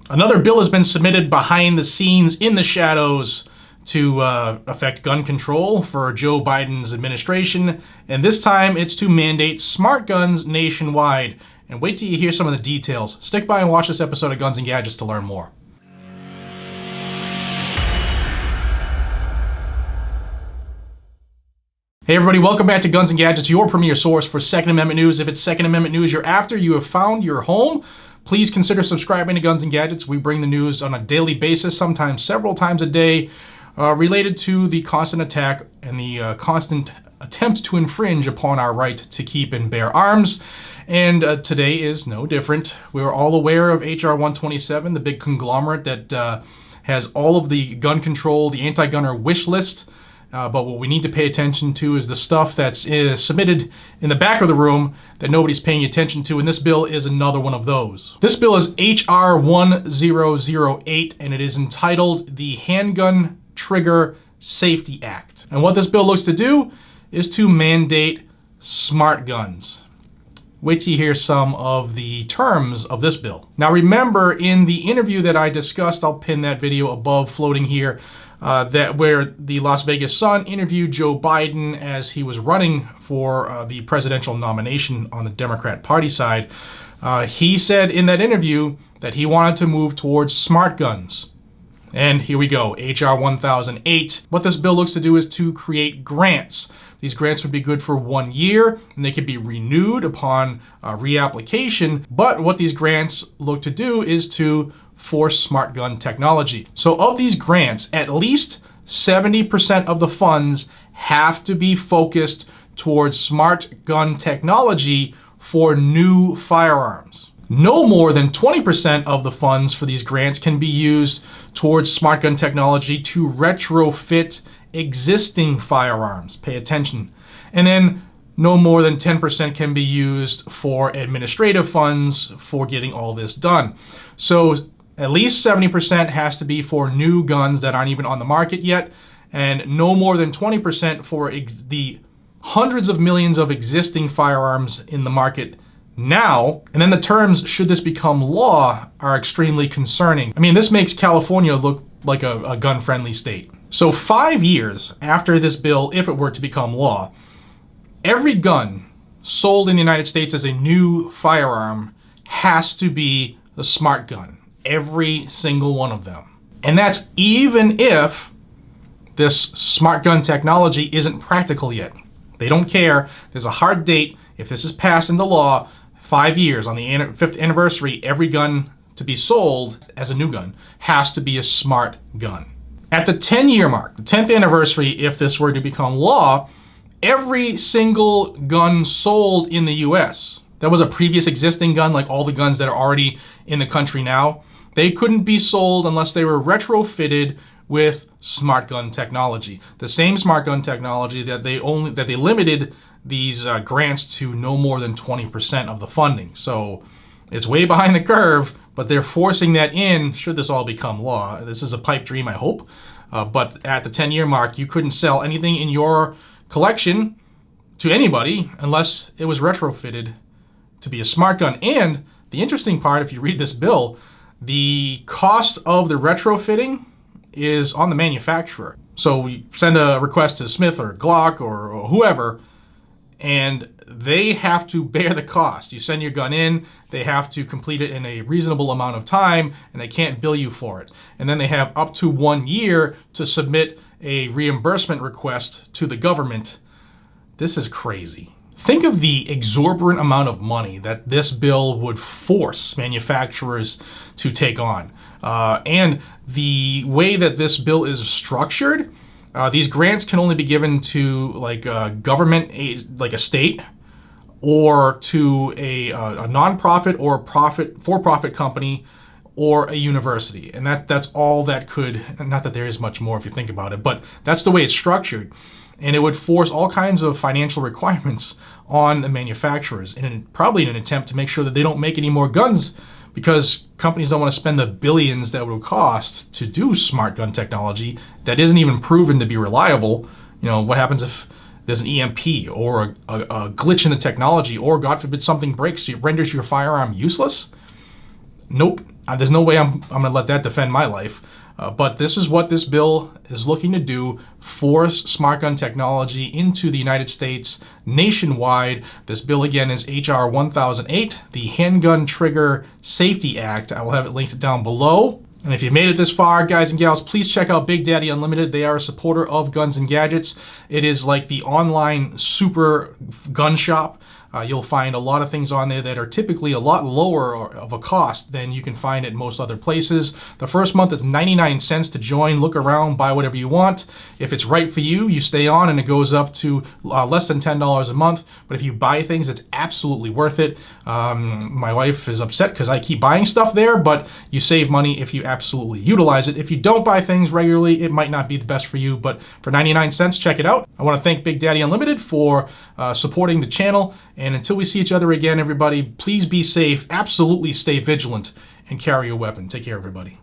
Another bill has been submitted behind the scenes in the shadows to affect gun control for Joe Biden's administration, and this time it's to mandate smart guns nationwide. And wait till you hear some of the details. Stick by and watch this episode of Guns and Gadgets to learn more. Hey everybody, welcome back to Guns and Gadgets, your premier source for Second Amendment news. If it's Second Amendment news you're after, you have found your home. Please consider subscribing to Guns and Gadgets. We bring the news on a daily basis, sometimes several times a day, related to the constant attack and the constant attempt to infringe upon our right to keep and bear arms. And today is no different. We're all aware of HR1008, the big conglomerate that has all of the gun control, the anti-gunner wish list. But what we need to pay attention to is the stuff that's submitted in the back of the room that nobody's paying attention to, and this bill is another one of those. This bill is HR1008, and it is entitled the Handgun Trigger Safety Act. And what this bill looks to do is to mandate smart guns. Wait till you hear some of the terms of this bill. Now remember, in the interview that I discussed, I'll pin that video above floating here, where the Las Vegas Sun interviewed Joe Biden as he was running for the presidential nomination on the Democrat Party side. He said in that interview that he wanted to move towards smart guns. And here we go, HR1008. What this bill looks to do is to create grants. These grants would be good for 1 year, and they could be renewed upon reapplication. But what these grants look to do is to force smart gun technology. So of these grants, at least 70% of the funds have to be focused towards smart gun technology for new firearms. No more than 20% of the funds for these grants can be used towards smart gun technology to retrofit existing firearms. Pay attention. And then no more than 10% can be used for administrative funds for getting all this done. So at least 70% has to be for new guns that aren't even on the market yet, and no more than 20% for the hundreds of millions of existing firearms in the market now. And then the terms, should this become law, are extremely concerning. I mean, this makes California look like a gun-friendly state. So 5 years after this bill, if it were to become law, every gun sold in the United States as a new firearm has to be a smart gun. Every single one of them. And that's even if this smart gun technology isn't practical yet. They don't care. There's a hard date. If this is passed into law, 5 years, on the 5th anniversary, every gun to be sold as a new gun has to be a smart gun. At the 10-year mark, the 10th anniversary, if this were to become law, every single gun sold in the US that was a previous existing gun, like all the guns that are already in the country now, they couldn't be sold unless they were retrofitted with smart gun technology. The same smart gun technology that they limited these grants to no more than 20% of the funding. So it's way behind the curve, but they're forcing that in should this all become law. This is a pipe dream, I hope. But at the 10-year mark, you couldn't sell anything in your collection to anybody unless it was retrofitted to be a smart gun. And the interesting part, if you read this bill, the cost of the retrofitting is on the manufacturer. So we send a request to Smith or Glock or whoever, and they have to bear the cost. You send your gun in, they have to complete it in a reasonable amount of time, and they can't bill you for it. And then they have up to 1 year to submit a reimbursement request to the government. This is crazy. Think of the exorbitant amount of money that this bill would force manufacturers to take on. And the way that this bill is structured, these grants can only be given to like a government, like a state, or to a nonprofit or for-profit company, or a university. And that's all that could, not that there is much more if you think about it, but that's the way it's structured. And it would force all kinds of financial requirements on the manufacturers, and probably in an attempt to make sure that they don't make any more guns, because companies don't want to spend the billions that it would cost to do smart gun technology that isn't even proven to be reliable. You know, what happens if there's an EMP or a glitch in the technology, or God forbid something breaks, it renders your firearm useless? Nope, There's no way I'm going to let that defend my life. But this is what this bill is looking to do: force smart gun technology into the United States nationwide. This bill again is HR1008, the Handgun Trigger Safety Act. I will have it linked down below. And if you made it this far, guys and gals, please check out Big Daddy Unlimited. They are a supporter of guns and gadgets. It is like the online super gun shop. You'll find a lot of things on there that are typically a lot lower of a cost than you can find at most other places. The first month is 99 cents to join. Look around, buy whatever you want. If it's right for you, you stay on and it goes up to less than $10 a month. But if you buy things, it's absolutely worth it. My wife is upset because I keep buying stuff there, but you save money if you absolutely utilize it. If you don't buy things regularly, it might not be the best for you, but for 99 cents, check it out. I want to thank Big Daddy Unlimited for supporting the channel. And until we see each other again, everybody, please be safe, absolutely stay vigilant, and carry a weapon. Take care, everybody.